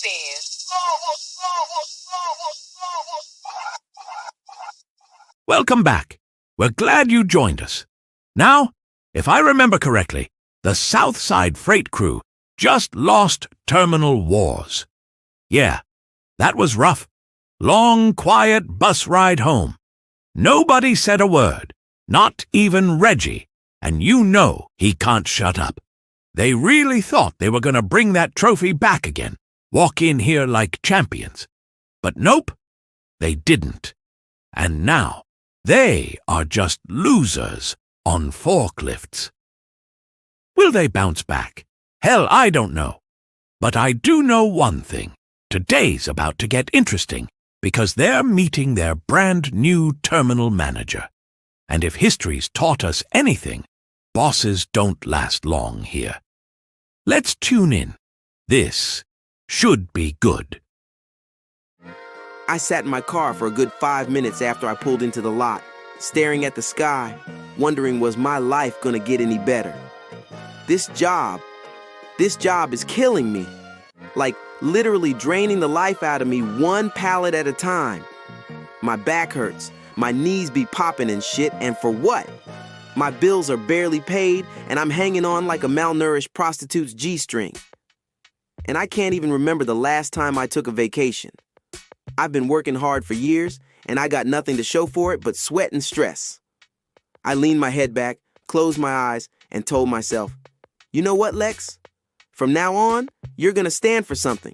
then. Welcome back. We're glad you joined us. Now, if I remember correctly, the Southside Freight Crew just lost terminal wars. Yeah, that was rough. Long, quiet bus ride home. Nobody said a word, not even Reggie, and you know he can't shut up. They really thought they were going to bring that trophy back again, walk in here like champions. But nope, they didn't. And now, they are just losers on forklifts. Will they bounce back? Hell, I don't know. But I do know one thing. Today's about to get interesting because they're meeting their brand new terminal manager. And if history's taught us anything, bosses don't last long here. Let's tune in. This should be good. I sat in my car for a good 5 minutes after I pulled into the lot, staring at the sky, wondering was my life gonna get any better. This job is killing me. Like literally draining the life out of me one pallet at a time. My back hurts, my knees be popping and shit, and for what? My bills are barely paid, and I'm hanging on like a malnourished prostitute's G-string. And I can't even remember the last time I took a vacation. I've been working hard for years, and I got nothing to show for it but sweat and stress. I leaned my head back, closed my eyes, and told myself, you know what, Lex? From now on, you're gonna stand for something.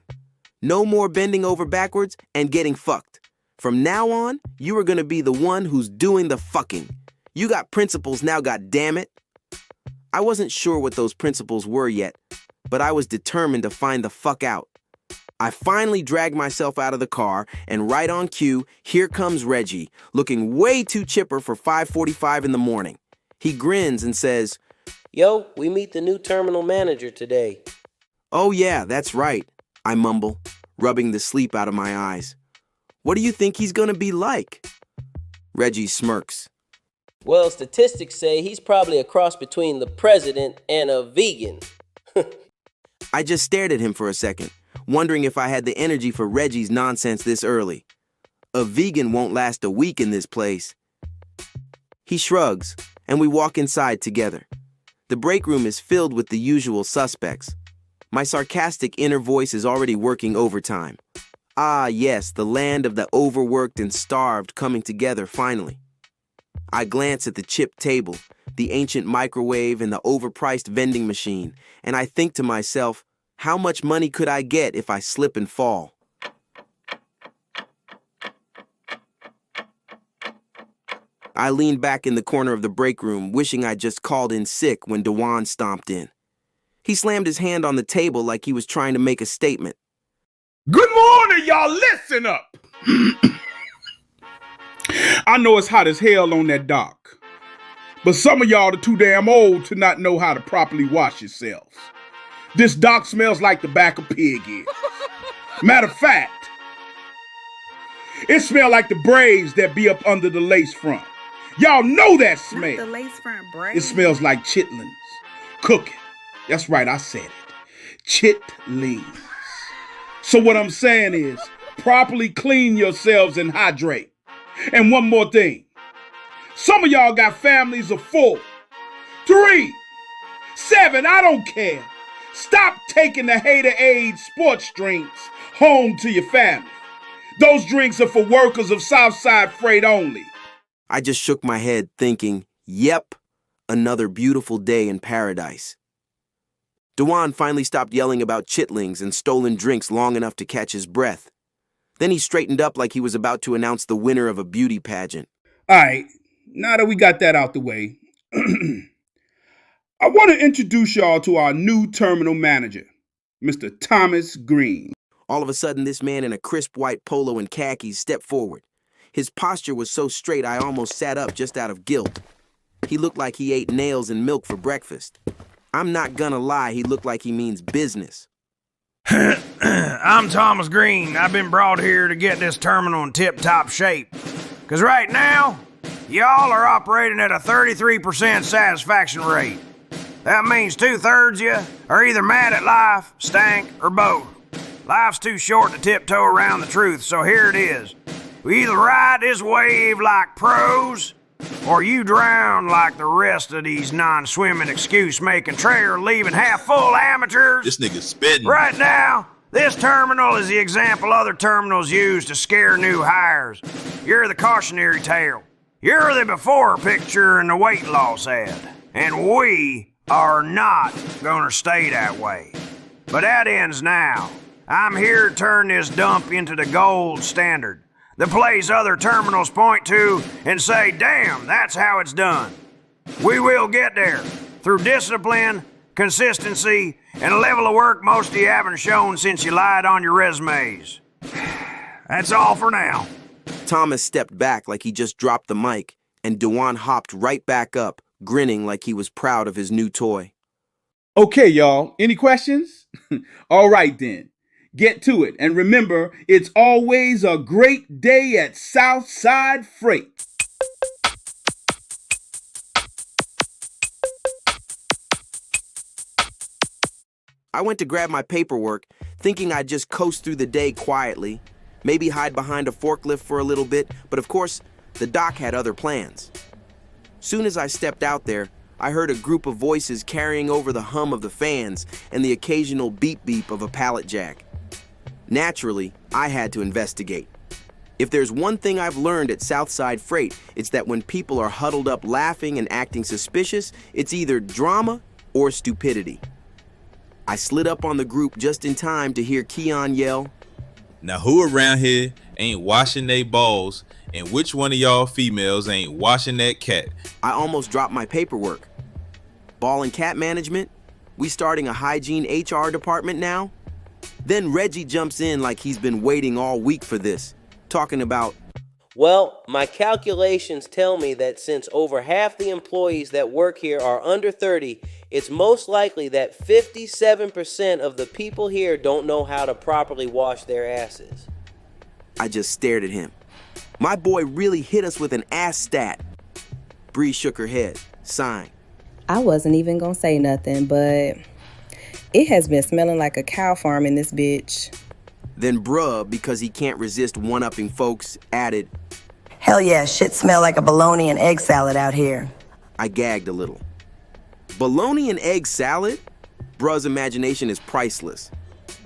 No more bending over backwards and getting fucked. From now on, you are gonna be the one who's doing the fucking. You got principles now, goddammit. I wasn't sure what those principles were yet, but I was determined to find the fuck out. I finally dragged myself out of the car, and right on cue, here comes Reggie, looking way too chipper for 5:45 in the morning. He grins and says, Yo, we meet the new terminal manager today. Oh yeah, that's right, I mumble, rubbing the sleep out of my eyes. What do you think he's gonna be like? Reggie smirks. Well, statistics say he's probably a cross between the president and a vegan. I just stared at him for a second, wondering if I had the energy for Reggie's nonsense this early. A vegan won't last a week in this place. He shrugs, and we walk inside together. The break room is filled with the usual suspects. My sarcastic inner voice is already working overtime. Ah, yes, the land of the overworked and starved coming together finally. I glance at the chipped table, the ancient microwave, and the overpriced vending machine, and I think to myself, how much money could I get if I slip and fall? I leaned back in the corner of the break room, wishing I'd just called in sick when Dewan stomped in. He slammed his hand on the table like he was trying to make a statement. Good morning, y'all. Listen up. I know it's hot as hell on that dock, but some of y'all are too damn old to not know how to properly wash yourselves. This dock smells like the back of pig ears. Matter of fact, it smells like the braids that be up under the lace front. Y'all know that smell. Not the lace front braids. It smells like chitlins cooking. That's right, I said it. Chitlins. So what I'm saying is, properly clean yourselves and hydrate. And one more thing. Some of y'all got families of 4, 3, 7, I don't care. Stop taking the haterade sports drinks home to your family. Those drinks are for workers of Southside Freight only. I just shook my head thinking, yep, another beautiful day in paradise. Dewan finally stopped yelling about chitlings and stolen drinks long enough to catch his breath. Then he straightened up like he was about to announce the winner of a beauty pageant. All right, now that we got that out the way, I want to introduce y'all to our new terminal manager, Mr. Thomas Green. All of a sudden, this man in a crisp white polo and khakis stepped forward. His posture was so straight I almost sat up just out of guilt. He looked like he ate nails and milk for breakfast. I'm not gonna lie, he looked like he means business. I'm Thomas Green. I've been brought here to get this terminal in tip-top shape. Because right now, y'all are operating at a 33% satisfaction rate. That means 2/3 of you are either mad at life, stank, or both. Life's too short to tiptoe around the truth, so here it is. We either ride this wave like pros, or you drown like the rest of these non-swimming, excuse-making, trailer-leaving, half-full amateurs. This nigga's spitting. Right now, this terminal is the example other terminals use to scare new hires. You're the cautionary tale. You're the before picture in the weight loss ad. And we are not gonna stay that way. But that ends now. I'm here to turn this dump into the gold standard. The place other terminals point to and say, damn, that's how it's done. We will get there through discipline, consistency, and a level of work most of you haven't shown since you lied on your resumes. That's all for now. Thomas stepped back like he just dropped the mic, and Dewan hopped right back up, grinning like he was proud of his new toy. Okay, y'all. Any questions? All right, then. Get to it. And remember, it's always a great day at Southside Freight. I went to grab my paperwork, thinking I'd just coast through the day quietly, maybe hide behind a forklift for a little bit, but of course, the doc had other plans. Soon as I stepped out there, I heard a group of voices carrying over the hum of the fans and the occasional beep-beep of a pallet jack. Naturally, I had to investigate. If there's one thing I've learned at Southside Freight, it's that when people are huddled up laughing and acting suspicious, it's either drama or stupidity. I slid up on the group just in time to hear Keon yell, Now who around here ain't washing they balls, and which one of y'all females ain't washing that cat? I almost dropped my paperwork. Ball and cat management? We starting a hygiene HR department now? Then Reggie jumps in like he's been waiting all week for this, talking about, Well, my calculations tell me that since over half the employees that work here are under 30, it's most likely that 57% of the people here don't know how to properly wash their asses. I just stared at him. My boy really hit us with an ass stat. Bree shook her head, sighing. I wasn't even gonna say nothing, but it has been smelling like a cow farm in this bitch. Then bruh, because he can't resist one-upping folks, added, Hell yeah, shit smell like a bologna and egg salad out here. I gagged a little. Bologna and egg salad? Bruh's imagination is priceless.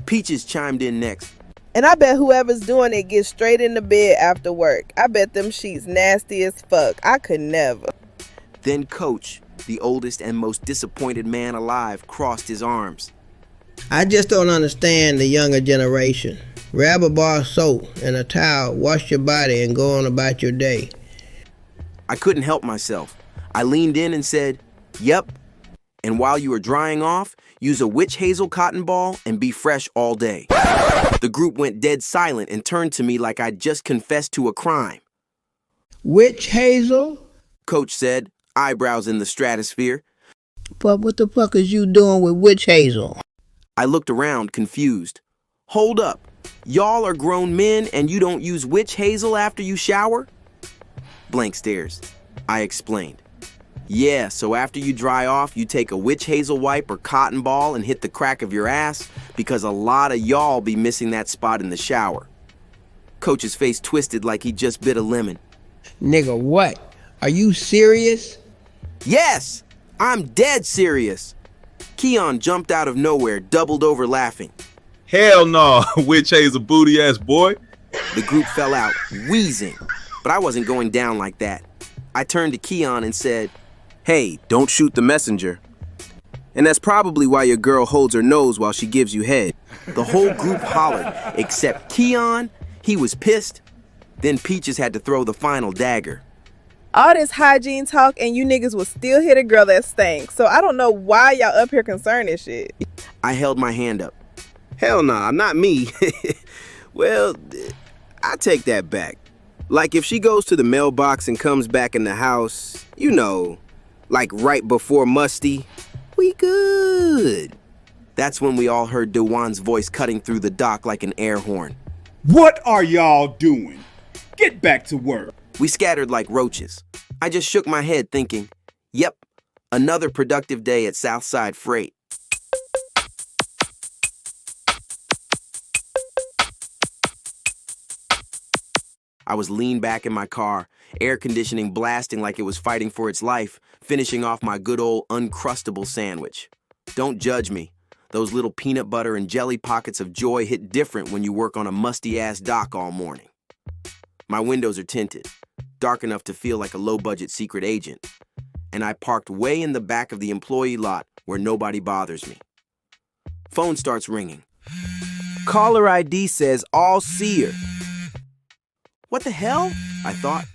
Peaches chimed in next. And I bet whoever's doing it gets straight into bed after work. I bet them sheets nasty as fuck. I could never. Then Coach, the oldest and most disappointed man alive, crossed his arms. I just don't understand the younger generation. Grab a bar of soap and a towel, wash your body, and go on about your day. I couldn't help myself. I leaned in and said, Yep. And while you are drying off, use a witch hazel cotton ball and be fresh all day. The group went dead silent and turned to me like I'd just confessed to a crime. Witch hazel? Coach said, eyebrows in the stratosphere. But what the fuck is you doing with witch hazel? I looked around, confused. Hold up. Y'all are grown men and you don't use witch hazel after you shower? Blank stares. I explained. Yeah, so after you dry off, you take a witch hazel wipe or cotton ball and hit the crack of your ass because a lot of y'all be missing that spot in the shower. Coach's face twisted like he just bit a lemon. Nigga, what? Are you serious? Yes, I'm dead serious. Keon jumped out of nowhere, doubled over laughing. Hell no, witch hazel booty ass boy. The group fell out, wheezing, but I wasn't going down like that. I turned to Keon and said, Hey, don't shoot the messenger. And that's probably why your girl holds her nose while she gives you head. The whole group hollered, except Keon. He was pissed. Then Peaches had to throw the final dagger. All this hygiene talk and you niggas will still hit a girl that stinks. So I don't know why y'all up here concerned and shit. I held my hand up. Hell nah, not me. Well, I take that back. Like if she goes to the mailbox and comes back in the house, you know, like right before Musty, we good. That's when we all heard Dewan's voice cutting through the dock like an air horn. What are y'all doing? Get back to work. We scattered like roaches. I just shook my head thinking, yep, another productive day at Southside Freight. I was leaned back in my car, air conditioning blasting like it was fighting for its life, finishing off my good old Uncrustable sandwich. Don't judge me. Those little peanut butter and jelly pockets of joy hit different when you work on a musty-ass dock all morning. My windows are tinted, dark enough to feel like a low-budget secret agent, and I parked way in the back of the employee lot where nobody bothers me. Phone starts ringing. Caller ID says all seer. What the hell? I thought.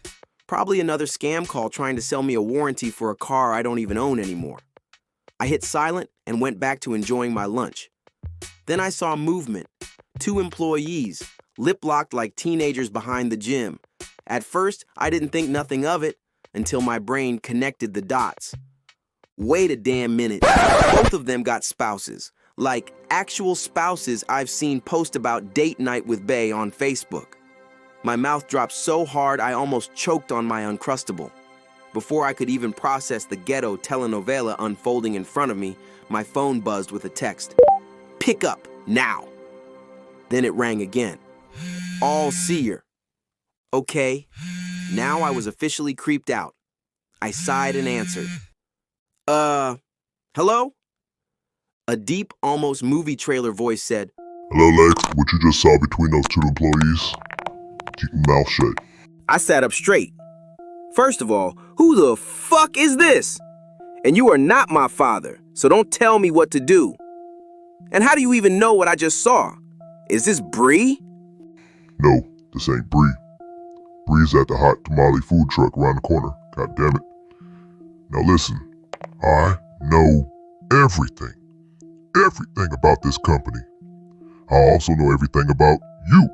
Probably another scam call trying to sell me a warranty for a car I don't even own anymore. I hit silent and went back to enjoying my lunch. Then I saw movement. 2 employees, lip-locked like teenagers behind the gym. At first, I didn't think nothing of it until my brain connected the dots. Wait a damn minute. Both of them got spouses. Like actual spouses I've seen post about date night with bae on Facebook. My mouth dropped so hard I almost choked on my Uncrustable. Before I could even process the ghetto telenovela unfolding in front of me, my phone buzzed with a text. Pick up, now. Then it rang again. All seer. Okay, now I was officially creeped out. I sighed and answered. Hello? A deep, almost movie trailer voice said, Hello, Lex. What you just saw between those 2 employees? Keep your mouth shut. I sat up straight. First of all, who the fuck is this? And you are not my father, so don't tell me what to do. And how do you even know what I just saw? Is this Bree? No, this ain't Bree. Bree's at the hot tamale food truck around the corner. God damn it. Now listen, I know everything. Everything about this company. I also know everything about you.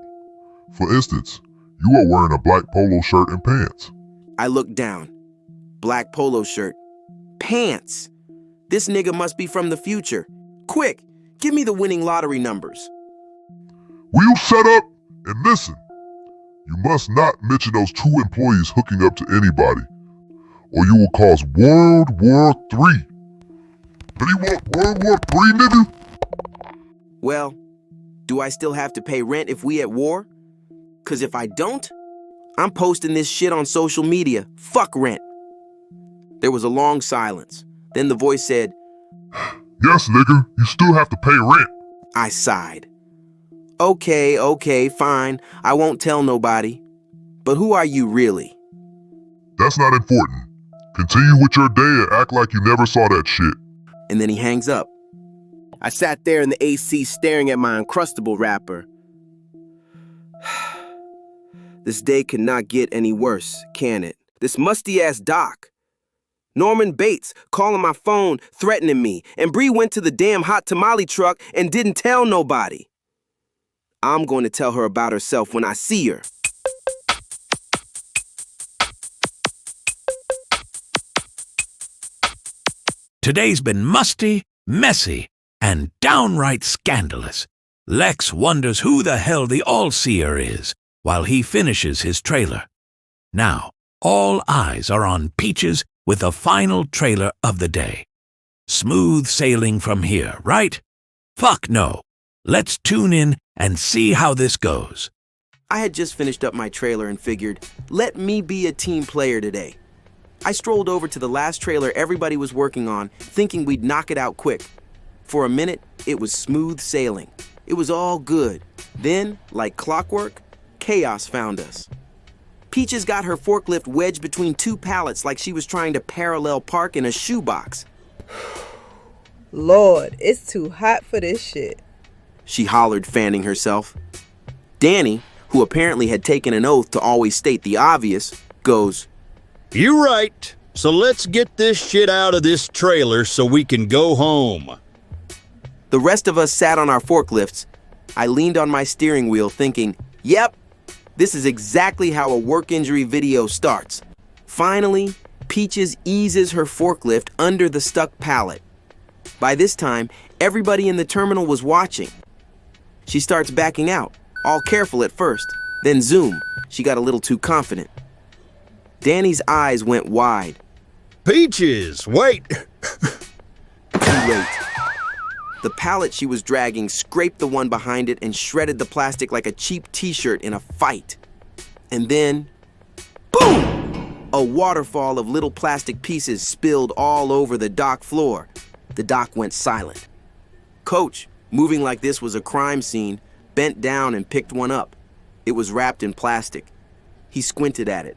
For instance, you are wearing a black polo shirt and pants. I looked down. Black polo shirt. Pants. This nigga must be from the future. Quick, give me the winning lottery numbers. Will you shut up and listen? You must not mention those 2 employees hooking up to anybody, or you will cause World War III. Do you want World War III, nigga? Well, do I still have to pay rent if we at war? 'Cause if I don't, I'm posting this shit on social media. Fuck rent. There was a long silence. Then the voice said, Yes, nigga, you still have to pay rent. I sighed. Okay, fine. I won't tell nobody. But who are you really? That's not important. Continue with your day and act like you never saw that shit. And then he hangs up. I sat there in the AC staring at my Uncrustable wrapper. This day cannot get any worse, can it? This musty-ass doc. Norman Bates calling my phone, threatening me, and Bree went to the damn hot tamale truck and didn't tell nobody. I'm going to tell her about herself when I see her. Today's been musty, messy, and downright scandalous. Lex wonders who the hell the all-seer is while he finishes his trailer. Now, all eyes are on Peaches with the final trailer of the day. Smooth sailing from here, right? Fuck no. Let's tune in and see how this goes. I had just finished up my trailer and figured, let me be a team player today. I strolled over to the last trailer everybody was working on, thinking we'd knock it out quick. For a minute, it was smooth sailing. It was all good. Then, like clockwork, chaos found us. Peaches got her forklift wedged between 2 pallets like she was trying to parallel park in a shoebox. Lord, it's too hot for this shit. She hollered, fanning herself. Danny, who apparently had taken an oath to always state the obvious, goes, "You're right. So let's get this shit out of this trailer so we can go home." The rest of us sat on our forklifts. I leaned on my steering wheel thinking, yep, this is exactly how a work injury video starts. Finally, Peaches eases her forklift under the stuck pallet. By this time, everybody in the terminal was watching. She starts backing out, all careful at first. Then zoom, she got a little too confident. Danny's eyes went wide. "Peaches, wait!" Too late. The pallet she was dragging scraped the one behind it and shredded the plastic like a cheap t-shirt in a fight. And then, boom! A waterfall of little plastic pieces spilled all over the dock floor. The dock went silent. Coach, moving like this was a crime scene, bent down and picked one up. It was wrapped in plastic. He squinted at it.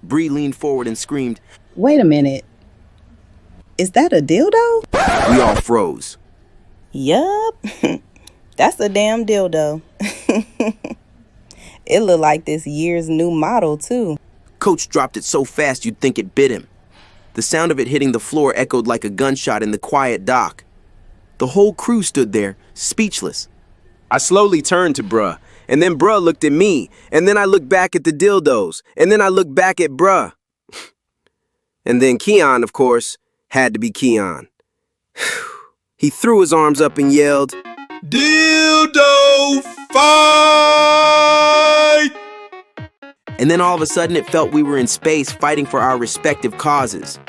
Bree leaned forward and screamed, Wait a minute. Is that a dildo? We all froze. Yup. That's a damn dildo. It looked like this year's new model, too. Coach dropped it so fast you'd think it bit him. The sound of it hitting the floor echoed like a gunshot in the quiet dock. The whole crew stood there, speechless. I slowly turned to Bruh, and then Bruh looked at me, and then I looked back at the dildos, and then I looked back at Bruh. And then Keon, of course, had to be Keon. He threw his arms up and yelled, Dildo fight! And then all of a sudden it felt we were in space fighting for our respective causes.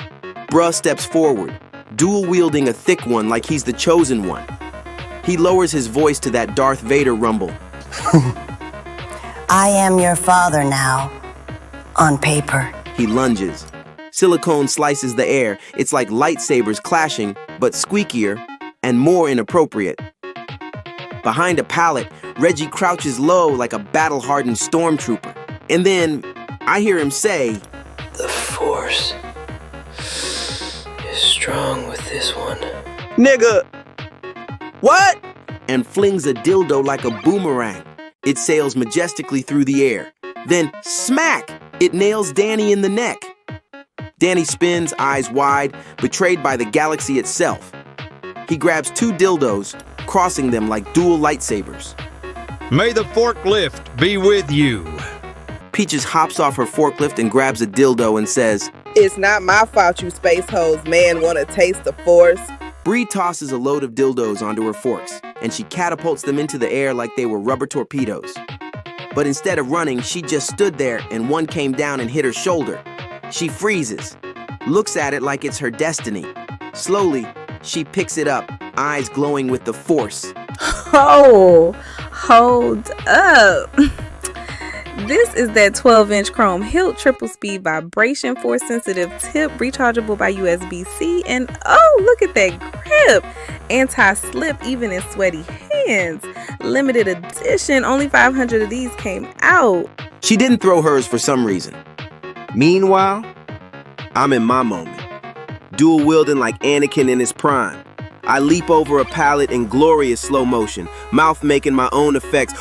Bruh steps forward, dual-wielding a thick one like he's the chosen one. He lowers his voice to that Darth Vader rumble. I am your father now, on paper. He lunges. Silicone slices the air. It's like lightsabers clashing, but squeakier and more inappropriate. Behind a pallet, Reggie crouches low like a battle-hardened stormtrooper. And then I hear him say, The Force is strong with this one. Nigga, what? And flings a dildo like a boomerang. It sails majestically through the air. Then smack! It nails Danny in the neck. Danny spins, eyes wide, betrayed by the galaxy itself. He grabs two dildos, crossing them like dual lightsabers. May the forklift be with you. Peaches hops off her forklift and grabs a dildo and says, It's not my fault you space hoes man want to taste the Force. Bree tosses a load of dildos onto her forks, and she catapults them into the air like they were rubber torpedoes. But instead of running, she just stood there and one came down and hit her shoulder. She freezes, looks at it like it's her destiny. Slowly, she picks it up, eyes glowing with the Force. Oh, hold up. This is that 12-inch chrome hilt, triple speed vibration, force sensitive tip, rechargeable by USB-C, and oh, look at that grip. Anti-slip even in sweaty hands. Limited edition, only 500 of these came out. She didn't throw hers for some reason. Meanwhile, I'm in my moment, dual wielding like Anakin in his prime. I leap over a pallet in glorious slow motion, mouth making my own effects.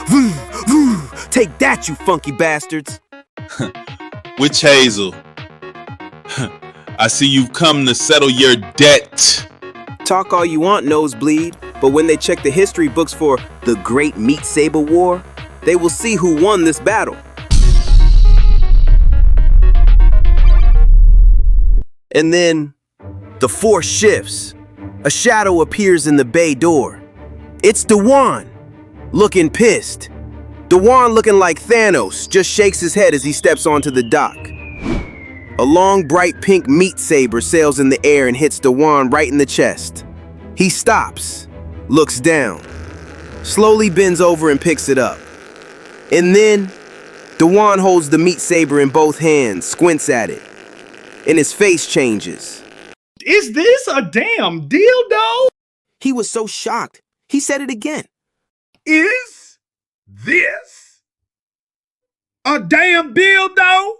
Take that, you funky bastards. Witch Hazel, I see you've come to settle your debt. Talk all you want, Nosebleed, but when they check the history books for the Great Meat Saber War, they will see who won this battle. And then, the Force shifts. A shadow appears in the bay door. It's Dewan, looking pissed. Dewan, looking like Thanos, just shakes his head as he steps onto the dock. A long, bright pink meat saber sails in the air and hits Dewan right in the chest. He stops, looks down, slowly bends over and picks it up. And then, Dewan holds the meat saber in both hands, squints at it, and his face changes. Is this a damn dildo? He was so shocked, he said it again. Is this a damn dildo?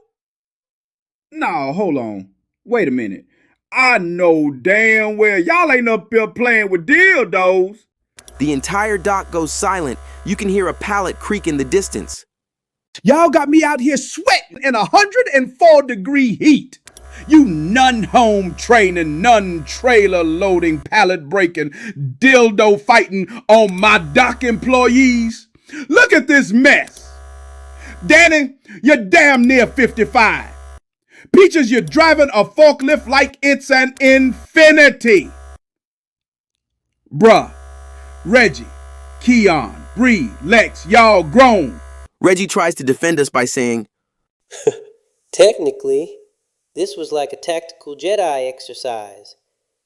No, hold on. Wait a minute. I know damn well y'all ain't up here playing with dildos. The entire dock goes silent. You can hear a pallet creak in the distance. Y'all got me out here sweating in 104-degree heat. You none-home training, none-trailer loading, pallet breaking, dildo fighting on my dock employees. Look at this mess. Danny, you're damn near 55. Peaches, you're driving a forklift like it's an infinity. Bruh, Reggie, Keon, Bree, Lex, y'all grown. Reggie tries to defend us by saying, Technically, this was like a tactical Jedi exercise.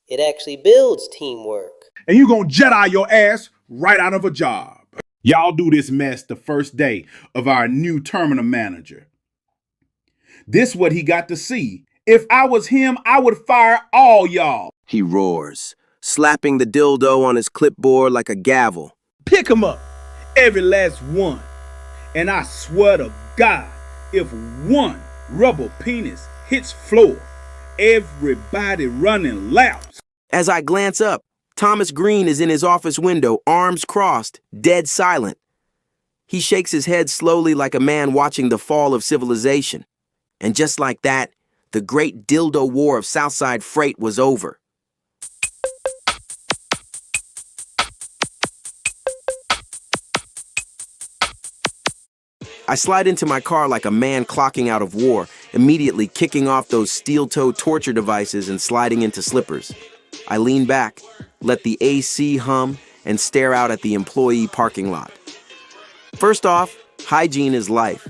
It actually builds teamwork. And you gonna Jedi your ass right out of a job. Y'all do this mess the first day of our new terminal manager. This what he got to see. If I was him, I would fire all y'all. He roars, slapping the dildo on his clipboard like a gavel. Pick 'em up, every last one. And I swear to God, if one rubber penis hits floor, everybody running laps. As I glance up, Thomas Green is in his office window, arms crossed, dead silent. He shakes his head slowly like a man watching the fall of civilization. And just like that, the great dildo war of Southside Freight was over. I slide into my car like a man clocking out of war, immediately kicking off those steel-toe torture devices and sliding into slippers. I lean back, let the AC hum, and stare out at the employee parking lot. First off, hygiene is life.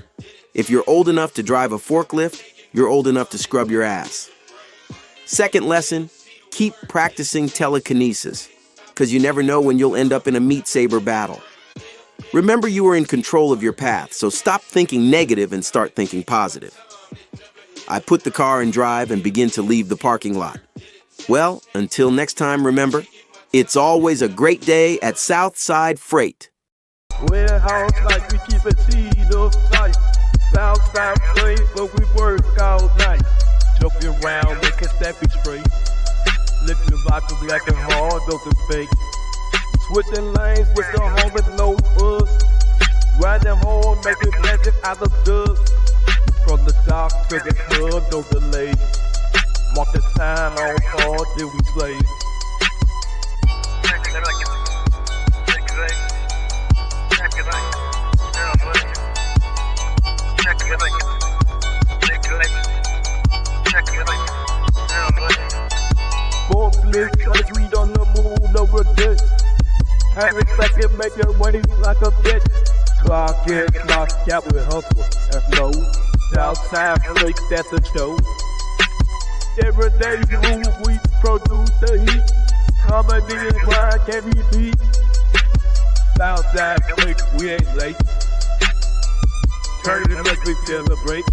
If you're old enough to drive a forklift, you're old enough to scrub your ass. Second lesson, keep practicing telekinesis, because you never know when you'll end up in a meat saber battle. Remember you are in control of your path, so stop thinking negative and start thinking positive. I put the car in drive and begin to leave the parking lot. Well, until next time, remember, it's always a great day at Southside Freight. Warehouse like we keep a seed of life. Southside Freight, but we work all night. Jumping around, making stepping straight. Lifting vodka black and hard, those are fake. Switching lanes with the home with no buzz. Riding home, making magic out of dust. From the dock to the club, no delay. Mark the time on card, till we slay. Forklift, cause we on the move, no regrets. Every second make your money like a bitch. Clock in, clock out with hustle and flow. Southside Freight, that's a show. Every day we produce the heat. Comedy and crime can't be beat. Southside Freight, we ain't late. Turn it up, we celebrate.